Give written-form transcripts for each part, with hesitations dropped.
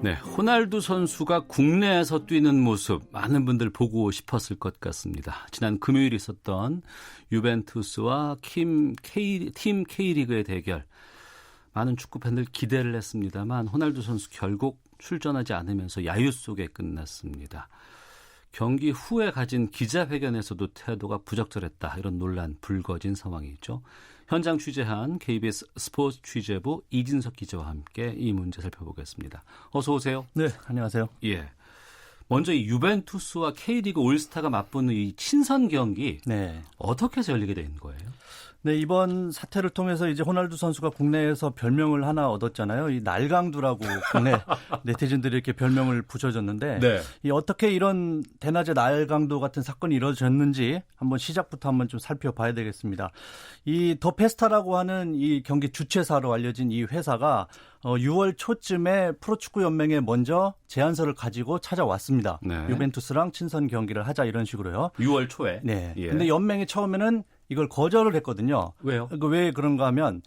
네, 호날두 선수가 국내에서 뛰는 모습 많은 분들 보고 싶었을 것 같습니다. 지난 금요일 있었던 유벤투스와 팀 K리그의 대결. 많은 축구 팬들 기대를 했습니다만 호날두 선수 결국 출전하지 않으면서 야유 속에 끝났습니다. 경기 후에 가진 기자회견에서도 태도가 부적절했다. 이런 논란 불거진 상황이죠. 현장 취재한 KBS 스포츠 취재부 이진석 기자와 함께 이 문제 살펴보겠습니다. 어서 오세요. 네, 안녕하세요. 예. 먼저 이 유벤투스와 K리그 올스타가 맞붙는 이 친선 경기 어떻게 해서 열리게 된 거예요? 네, 이번 사태를 통해서 이제 호날두 선수가 국내에서 별명을 하나 얻었잖아요. 이 날강두라고 국내 네티즌들이 이렇게 별명을 붙여줬는데 이 어떻게 이런 대낮에 날강두 같은 사건이 이루어졌는지 한번 시작부터 한번 좀 살펴봐야 되겠습니다. 이 더 페스타라고 하는 이 경기 주최사로 알려진 이 회사가 6월 초쯤에 프로축구연맹에 먼저 제안서를 가지고 찾아왔습니다. 네. 유벤투스랑 친선 경기를 하자 이런 식으로요. 6월 초에? 네. 예. 근데 연맹이 처음에는 이걸 거절을 했거든요. 왜요? 왜 그런가 하면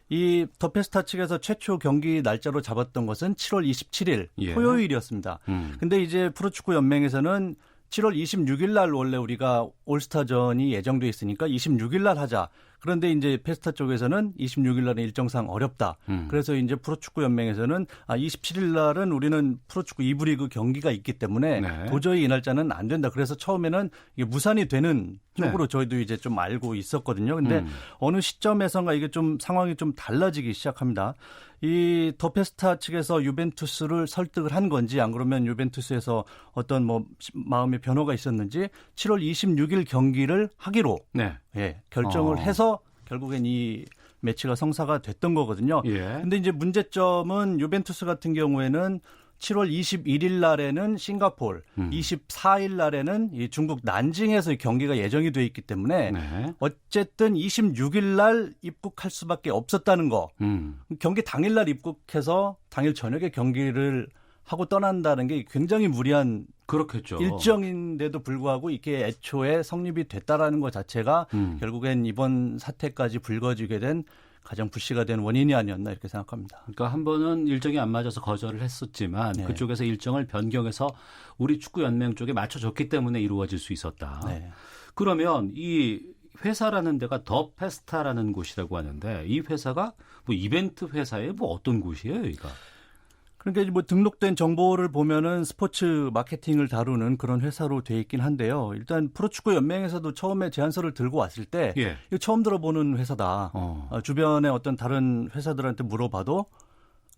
이 더 페스타 측에서 최초 경기 날짜로 잡았던 것은 7월 27일 토요일이었습니다. 근데 이제 프로축구연맹에서는 7월 26일 날 원래 우리가 올스타전이 예정돼 있으니까 26일 날 하자. 그런데 이제 페스타 쪽에서는 26일 날은 일정상 어렵다. 그래서 이제 프로축구 연맹에서는 27일 날은 우리는 프로축구 2부 리그 경기가 있기 때문에 도저히 이 날짜는 안 된다. 그래서 처음에는 이게 무산이 되는 쪽으로 저희도 이제 좀 알고 있었거든요. 근데 어느 시점에선가 이게 좀 상황이 좀 달라지기 시작합니다. 이 더 페스타 측에서 유벤투스를 설득을 한 건지 안 그러면 유벤투스에서 어떤 뭐 마음의 변화가 있었는지 7월 26일 경기를 하기로 결정을 해서 결국엔 이 매치가 성사가 됐던 거거든요. 근데 이제 문제점은 유벤투스 같은 경우에는 7월 21일 날에는 싱가포르, 24일 날에는 이 중국 난징에서 경기가 예정이 돼 있기 때문에 어쨌든 26일 날 입국할 수밖에 없었다는 거. 경기 당일 날 입국해서 당일 저녁에 경기를 하고 떠난다는 게 굉장히 무리한 그렇겠죠. 일정인데도 불구하고 이게 애초에 성립이 됐다라는 것 자체가 결국엔 이번 사태까지 불거지게 된 가장 불씨가 된 원인이 아니었나 이렇게 생각합니다. 그러니까 한 번은 일정이 안 맞아서 거절을 했었지만 그쪽에서 일정을 변경해서 우리 축구연맹 쪽에 맞춰줬기 때문에 이루어질 수 있었다. 그러면 이 회사라는 데가 더 페스타라는 곳이라고 하는데 이 회사가 뭐 이벤트 회사의 뭐 어떤 곳이에요, 여기가? 그러니까 뭐 등록된 정보를 보면은 스포츠 마케팅을 다루는 그런 회사로 돼 있긴 한데요. 일단 프로축구 연맹에서도 처음에 제안서를 들고 왔을 때 이거 처음 들어보는 회사다. 주변에 어떤 다른 회사들한테 물어봐도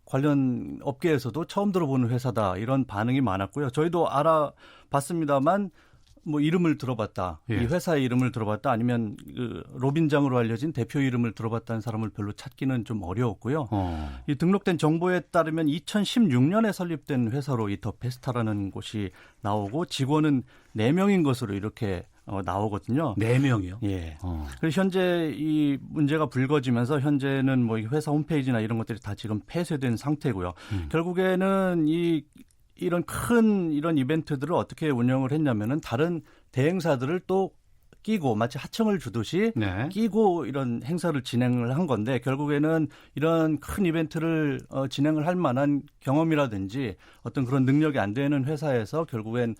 관련 업계에서도 처음 들어보는 회사다. 이런 반응이 많았고요. 저희도 알아봤습니다만 뭐 이름을 들어봤다. 이 회사의 이름을 들어봤다. 아니면 그 로빈장으로 알려진 대표 이름을 들어봤다는 사람을 별로 찾기는 좀 어려웠고요. 이 등록된 정보에 따르면 2016년에 설립된 회사로 이 더 페스타라는 곳이 나오고 직원은 4명인 것으로 이렇게 나오거든요. 4명이요? 예. 그래서 현재 이 문제가 불거지면서 현재는 뭐 회사 홈페이지나 이런 것들이 다 지금 폐쇄된 상태고요. 결국에는 이런 큰 이런 이벤트들을 어떻게 운영을 했냐면은 다른 대행사들을 또 끼고 마치 하청을 주듯이 끼고 이런 행사를 진행을 한 건데 결국에는 이런 큰 이벤트를 진행을 할 만한 경험이라든지 어떤 그런 능력이 안 되는 회사에서 결국엔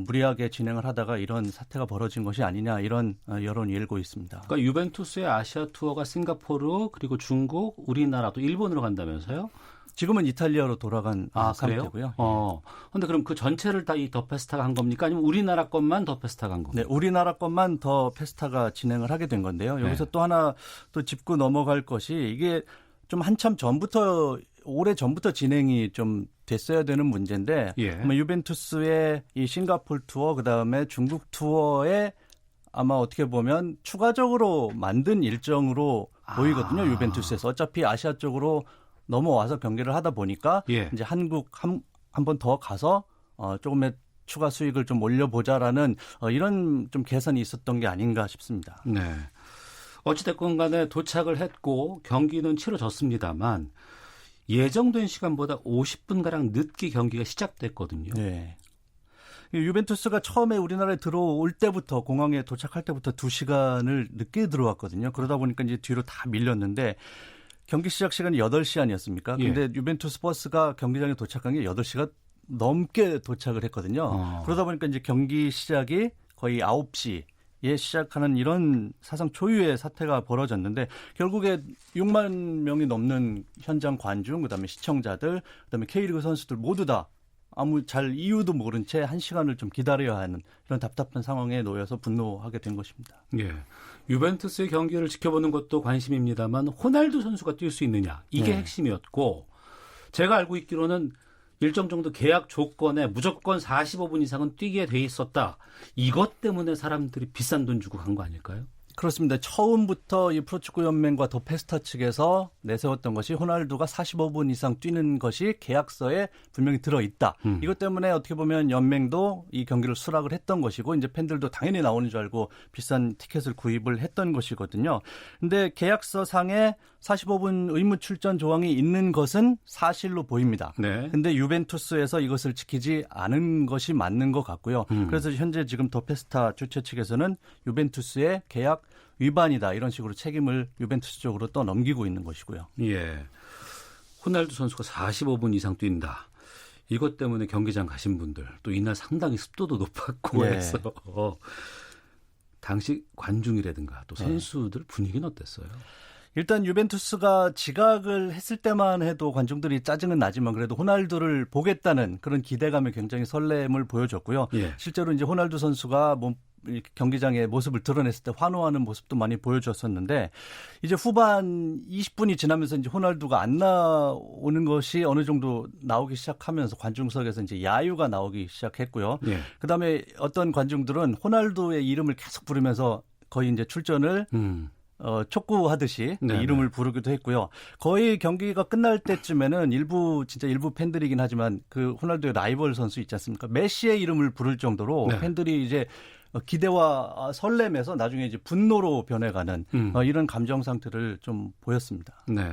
무리하게 진행을 하다가 이런 사태가 벌어진 것이 아니냐 이런 여론이 일고 있습니다. 그러니까 유벤투스의 아시아 투어가 싱가포르 그리고 중국, 우리나라 또 일본으로 간다면서요? 지금은 이탈리아로 돌아간 상태고요. 그런데 그럼 그 전체를 다 이 더 페스타가 한 겁니까? 아니면 우리나라 것만 더 페스타가 한 겁니까? 네, 우리나라 것만 더 페스타가 진행을 하게 된 건데요. 여기서 또 하나 또 짚고 넘어갈 것이 이게 좀 한참 전부터 오래 전부터 진행이 좀 됐어야 되는 문제인데 유벤투스의 이 싱가포르 투어 그다음에 중국 투어에 아마 어떻게 보면 추가적으로 만든 일정으로 보이거든요. 유벤투스에서 어차피 아시아 쪽으로 넘어와서 경기를 하다 보니까 이제 한국 한 번 더 가서 조금의 추가 수익을 좀 올려보자라는 이런 좀 계산이 있었던 게 아닌가 싶습니다. 네. 어찌됐건 간에 도착을 했고 경기는 치러졌습니다만 예정된 시간보다 50분가량 늦게 경기가 시작됐거든요. 네. 유벤투스가 처음에 우리나라에 들어올 때부터 공항에 도착할 때부터 2시간을 늦게 들어왔거든요. 그러다 보니까 이제 뒤로 다 밀렸는데 경기 시작 시간이 8시 아니었습니까? 근데 유벤투스 버스가 경기장에 도착한 게 8시가 넘게 도착을 했거든요. 그러다 보니까 이제 경기 시작이 거의 9시에 시작하는 이런 사상 초유의 사태가 벌어졌는데 결국에 6만 명이 넘는 현장 관중, 그다음에 시청자들, 그다음에 K리그 선수들 모두 다 아무 잘 이유도 모른 채 1시간을 좀 기다려야 하는 이런 답답한 상황에 놓여서 분노하게 된 것입니다. 예. 유벤투스의 경기를 지켜보는 것도 관심입니다만 호날두 선수가 뛸 수 있느냐 이게 핵심이었고 제가 알고 있기로는 일정 정도 계약 조건에 무조건 45분 이상은 뛰게 돼 있었다. 이것 때문에 사람들이 비싼 돈 주고 간 거 아닐까요? 그렇습니다. 처음부터 이 프로축구 연맹과 더 페스타 측에서 내세웠던 것이 호날두가 45분 이상 뛰는 것이 계약서에 분명히 들어 있다. 이것 때문에 어떻게 보면 연맹도 이 경기를 수락을 했던 것이고 이제 팬들도 당연히 나오는 줄 알고 비싼 티켓을 구입을 했던 것이거든요. 근데 계약서 상에 45분 의무 출전 조항이 있는 것은 사실로 보입니다. 네. 근데 유벤투스에서 이것을 지키지 않은 것이 맞는 것 같고요. 그래서 현재 지금 더 페스타 주최 측에서는 유벤투스의 계약 위반이다 이런 식으로 책임을 유벤투스 쪽으로 또 넘기고 있는 것이고요. 예, 호날두 선수가 45분 이상 뛴다. 이것 때문에 경기장 가신 분들 또 이날 상당히 습도도 높았고 해서 당시 관중이라든가 또 선수들 분위기는 어땠어요? 일단 유벤투스가 지각을 했을 때만 해도 관중들이 짜증은 나지만 그래도 호날두를 보겠다는 그런 기대감에 굉장히 설렘을 보여줬고요. 실제로 이제 호날두 선수가 경기장의 모습을 드러냈을 때 환호하는 모습도 많이 보여줬었는데 이제 후반 20분이 지나면서 이제 호날두가 안 나오는 것이 어느 정도 나오기 시작하면서 관중석에서 이제 야유가 나오기 시작했고요. 그다음에 어떤 관중들은 호날두의 이름을 계속 부르면서 거의 이제 출전을 촉구하듯이 이름을 부르기도 했고요. 거의 경기가 끝날 때쯤에는 일부 팬들이긴 하지만 그 호날두의 라이벌 선수 있지 않습니까? 메시의 이름을 부를 정도로 팬들이 이제 기대와 설렘에서 나중에 이제 분노로 변해가는 이런 감정 상태를 좀 보였습니다. 네.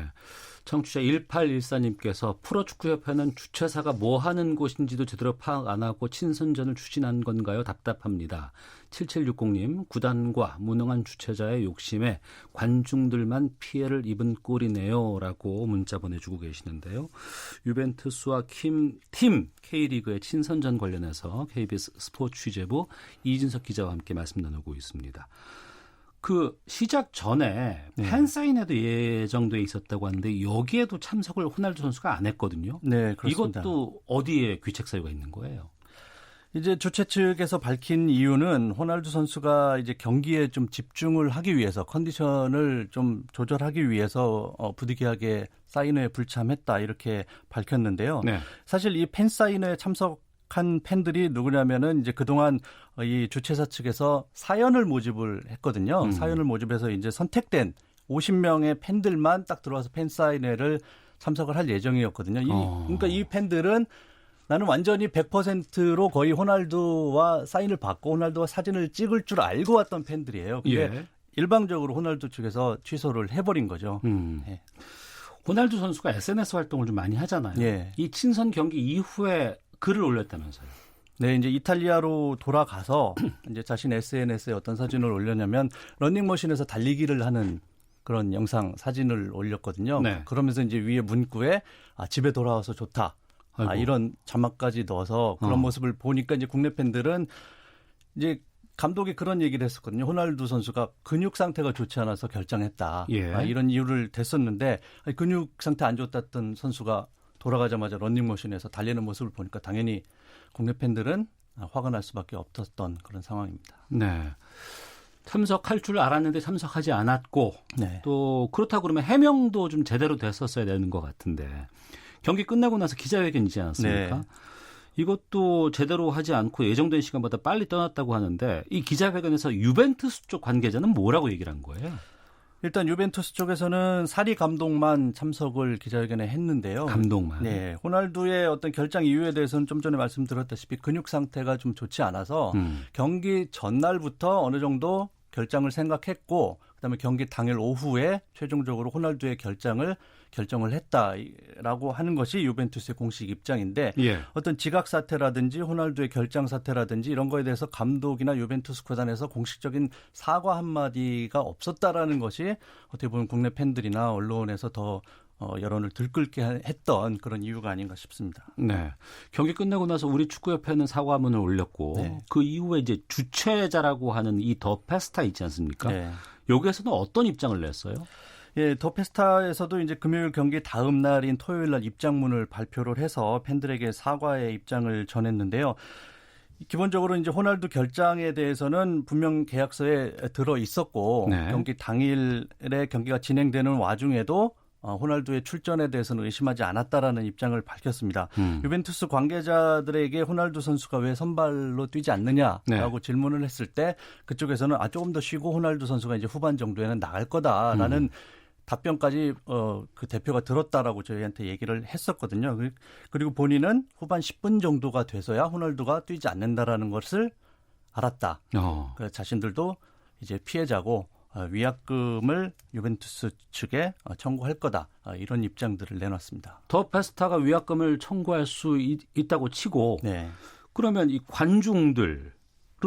청취자 1814님께서 프로축구협회는 주최사가 뭐 하는 곳인지도 제대로 파악 안 하고 친선전을 추진한 건가요? 답답합니다. 7760님, 구단과 무능한 주최자의 욕심에 관중들만 피해를 입은 꼴이네요. 라고 문자 보내주고 계시는데요. 유벤투스와 팀 K리그의 친선전 관련해서 KBS 스포츠 취재부 이진석 기자와 함께 말씀 나누고 있습니다. 그 시작 전에 팬사인회도 예정돼 있었다고 하는데 여기에도 참석을 호날두 선수가 안 했거든요. 네, 그렇습니다. 이것도 어디에 귀책 사유가 있는 거예요? 이제 주최 측에서 밝힌 이유는 호날두 선수가 이제 경기에 좀 집중을 하기 위해서 컨디션을 좀 조절하기 위해서 부득이하게 사인회에 불참했다 이렇게 밝혔는데요. 사실 이 팬사인회에 참석한 팬들이 누구냐면은 이제 그동안 이 주최사 측에서 사연을 모집을 했거든요. 사연을 모집해서 이제 선택된 50명의 팬들만 딱 들어와서 팬사인회를 참석을 할 예정이었거든요. 그러니까 이 팬들은 나는 완전히 100%로 거의 호날두와 사인을 받고 호날두와 사진을 찍을 줄 알고 왔던 팬들이에요. 근데 일방적으로 호날두 측에서 취소를 해버린 거죠. 호날두 선수가 SNS 활동을 좀 많이 하잖아요. 이 친선 경기 이후에 글을 올렸다면서요. 네, 이제 이탈리아로 돌아가서 이제 자신 SNS에 어떤 사진을 올렸냐면 러닝머신에서 달리기를 하는 그런 영상 사진을 올렸거든요. 그러면서 이제 위에 문구에 집에 돌아와서 좋다. 이런 자막까지 넣어서 그런 모습을 보니까 이제 국내 팬들은 이제 감독이 그런 얘기를 했었거든요. 호날두 선수가 근육 상태가 좋지 않아서 결장했다. 이런 이유를 댔었는데 근육 상태 안 좋았던 선수가 돌아가자마자 런닝머신에서 달리는 모습을 보니까 당연히 국내 팬들은 화가 날 수밖에 없었던 그런 상황입니다. 네. 참석할 줄 알았는데 참석하지 않았고 또 그렇다고 그러면 해명도 좀 제대로 됐었어야 되는 것 같은데 경기 끝나고 나서 기자회견이지 않았습니까? 이것도 제대로 하지 않고 예정된 시간보다 빨리 떠났다고 하는데 이 기자회견에서 유벤투스 쪽 관계자는 뭐라고 얘기를 한 거예요? 일단 유벤투스 쪽에서는 사리 감독만 참석을 기자회견에 했는데요. 감독만. 네, 호날두의 어떤 결장 이유에 대해서는 좀 전에 말씀드렸다시피 근육 상태가 좀 좋지 않아서 경기 전날부터 어느 정도 결장을 생각했고 그다음에 경기 당일 오후에 최종적으로 호날두의 결장을 결정을 했다라고 하는 것이 유벤투스의 공식 입장인데 예. 어떤 지각 사태라든지 호날두의 결장 사태라든지 이런 거에 대해서 감독이나 유벤투스 구단에서 공식적인 사과 한마디가 없었다라는 것이 어떻게 보면 국내 팬들이나 언론에서 더 여론을 들끓게 했던 그런 이유가 아닌가 싶습니다. 네. 경기 끝나고 나서 우리 축구협회는 사과문을 올렸고 네. 그 이후에 이제 주최자라고 하는 이 더 페스타 있지 않습니까? 네. 여기에서는 어떤 입장을 냈어요? 예, 더 페스타에서도 이제 금요일 경기 다음 날인 토요일 날 입장문을 발표를 해서 팬들에게 사과의 입장을 전했는데요. 기본적으로 이제 호날두 결장에 대해서는 분명 계약서에 들어 있었고 네. 경기 당일에 경기가 진행되는 와중에도 호날두의 출전에 대해서는 의심하지 않았다라는 입장을 밝혔습니다. 유벤투스 관계자들에게 호날두 선수가 왜 선발로 뛰지 않느냐라고 네. 질문을 했을 때 그쪽에서는 조금 더 쉬고 호날두 선수가 이제 후반 정도에는 나갈 거다라는 답변까지 그 대표가 들었다라고 저희한테 얘기를 했었거든요. 그리고 본인은 후반 10분 정도가 돼서야 호날두가 뛰지 않는다라는 것을 알았다. 그래서 자신들도 이제 피해자고 위약금을 유벤투스 측에 청구할 거다. 이런 입장들을 내놨습니다. 더 페스타가 위약금을 청구할 수 있다고 치고 네. 그러면 이 관중들은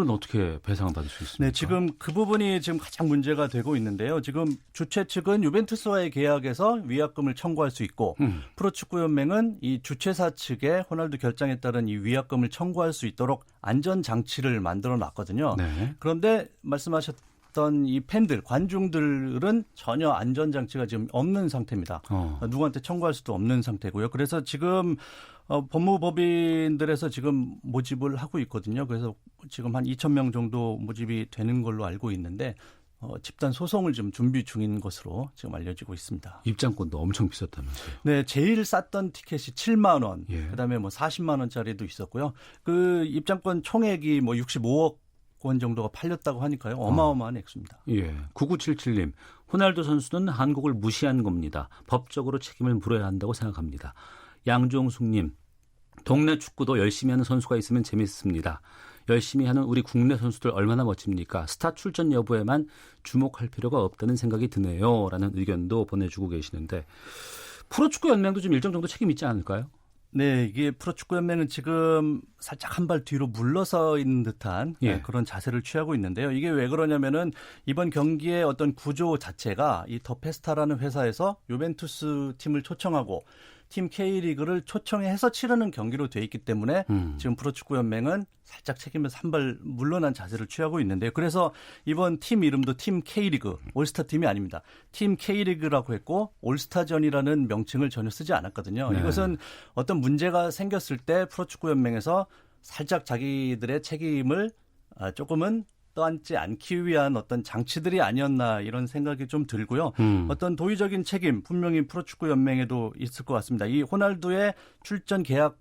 어떻게 배상을 받을 수 있습니까? 네, 지금 그 부분이 지금 가장 문제가 되고 있는데요. 지금 주최 측은 유벤투스와의 계약에서 위약금을 청구할 수 있고 프로축구연맹은 이 주최사 측에 호날두 결장에 따른 이 위약금을 청구할 수 있도록 안전장치를 만들어 놨거든요. 네. 그런데 말씀하셨던 이 팬들, 관중들은 전혀 안전장치가 지금 없는 상태입니다. 누구한테 청구할 수도 없는 상태고요. 그래서 지금 법무법인들에서 지금 모집을 하고 있거든요. 그래서 지금 한 2,000명 정도 모집이 되는 걸로 알고 있는데 집단 소송을 좀 준비 중인 것으로 지금 알려지고 있습니다. 입장권도 엄청 비쌌다면서요? 네, 제일 쌌던 티켓이 7만 원, 예. 그다음에 뭐 40만 원짜리도 있었고요. 그 입장권 총액이 뭐 65억 원 정도가 팔렸다고 하니까요. 어마어마한 액수입니다. 예. 9977님. 호날두 선수는 한국을 무시한 겁니다. 법적으로 책임을 물어야 한다고 생각합니다. 양종숙님. 동네 축구도 열심히 하는 선수가 있으면 재밌습니다. 열심히 하는 우리 국내 선수들 얼마나 멋집니까? 스타 출전 여부에만 주목할 필요가 없다는 생각이 드네요. 라는 의견도 보내주고 계시는데 프로축구연맹도 좀 일정 정도 책임 있지 않을까요? 네, 이게 프로축구연맹은 지금 살짝 한 발 뒤로 물러서 있는 듯한 예. 그런 자세를 취하고 있는데요. 이게 왜 그러냐면은 이번 경기의 어떤 구조 자체가 이 더 페스타라는 회사에서 유벤투스 팀을 초청하고 팀 K리그를 초청해서 치르는 경기로 돼 있기 때문에 지금 프로축구연맹은 살짝 책임에서 한 발 물러난 자세를 취하고 있는데요. 그래서 이번 팀 이름도 팀 K리그, 올스타 팀이 아닙니다. 팀 K리그라고 했고 올스타전이라는 명칭을 전혀 쓰지 않았거든요. 네. 이것은 어떤 문제가 생겼을 때 프로축구연맹에서 살짝 자기들의 책임을 조금은 떠안지 않기 위한 어떤 장치들이 아니었나 이런 생각이 좀 들고요. 어떤 도의적인 책임 분명히 프로축구연맹에도 있을 것 같습니다. 이 호날두의 출전 계약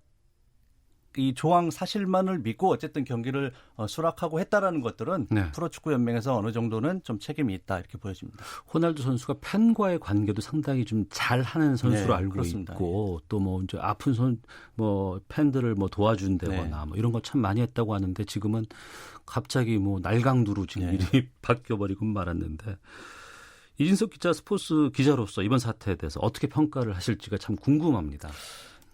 이 조항 사실만을 믿고 어쨌든 경기를 수락하고 했다라는 것들은 네. 프로축구연맹에서 어느 정도는 좀 책임이 있다 이렇게 보여집니다. 호날두 선수가 팬과의 관계도 상당히 좀 잘하는 선수로 알고 그렇습니다. 있고 또 뭐 이제 아픈 팬들을 뭐 도와준다거나 뭐 이런 거 참 많이 했다고 하는데 지금은 갑자기 뭐 날강두로 지금 일이 바뀌어버리고 말았는데 이진석 기자 스포츠 기자로서 이번 사태에 대해서 어떻게 평가를 하실지가 참 궁금합니다.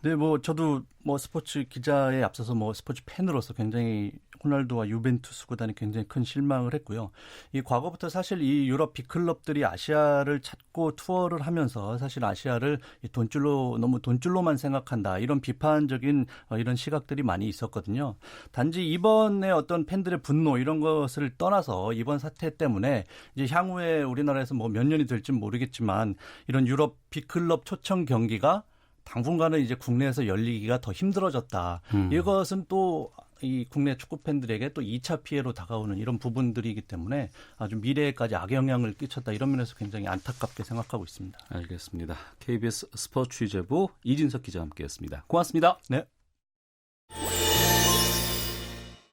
네, 뭐 저도 뭐 스포츠 기자에 앞서서 뭐 스포츠 팬으로서 굉장히 호날두와 유벤투스 구단이 굉장히 큰 실망을 했고요. 이 과거부터 사실 이 유럽 빅클럽들이 아시아를 찾고 투어를 하면서 사실 아시아를 너무 돈줄로만 생각한다 이런 비판적인 이런 시각들이 많이 있었거든요. 단지 이번에 어떤 팬들의 분노 이런 것을 떠나서 이번 사태 때문에 이제 향후에 우리나라에서 뭐 몇 년이 될지 모르겠지만 이런 유럽 빅클럽 초청 경기가 당분간은 이제 국내에서 열리기가 더 힘들어졌다. 이것은 또 이 국내 축구 팬들에게 또 2차 피해로 다가오는 이런 부분들이기 때문에 아주 미래에까지 악영향을 끼쳤다. 이런 면에서 굉장히 안타깝게 생각하고 있습니다. 알겠습니다. KBS 스포츠 취재부 이진석 기자와 함께했습니다. 고맙습니다. 네.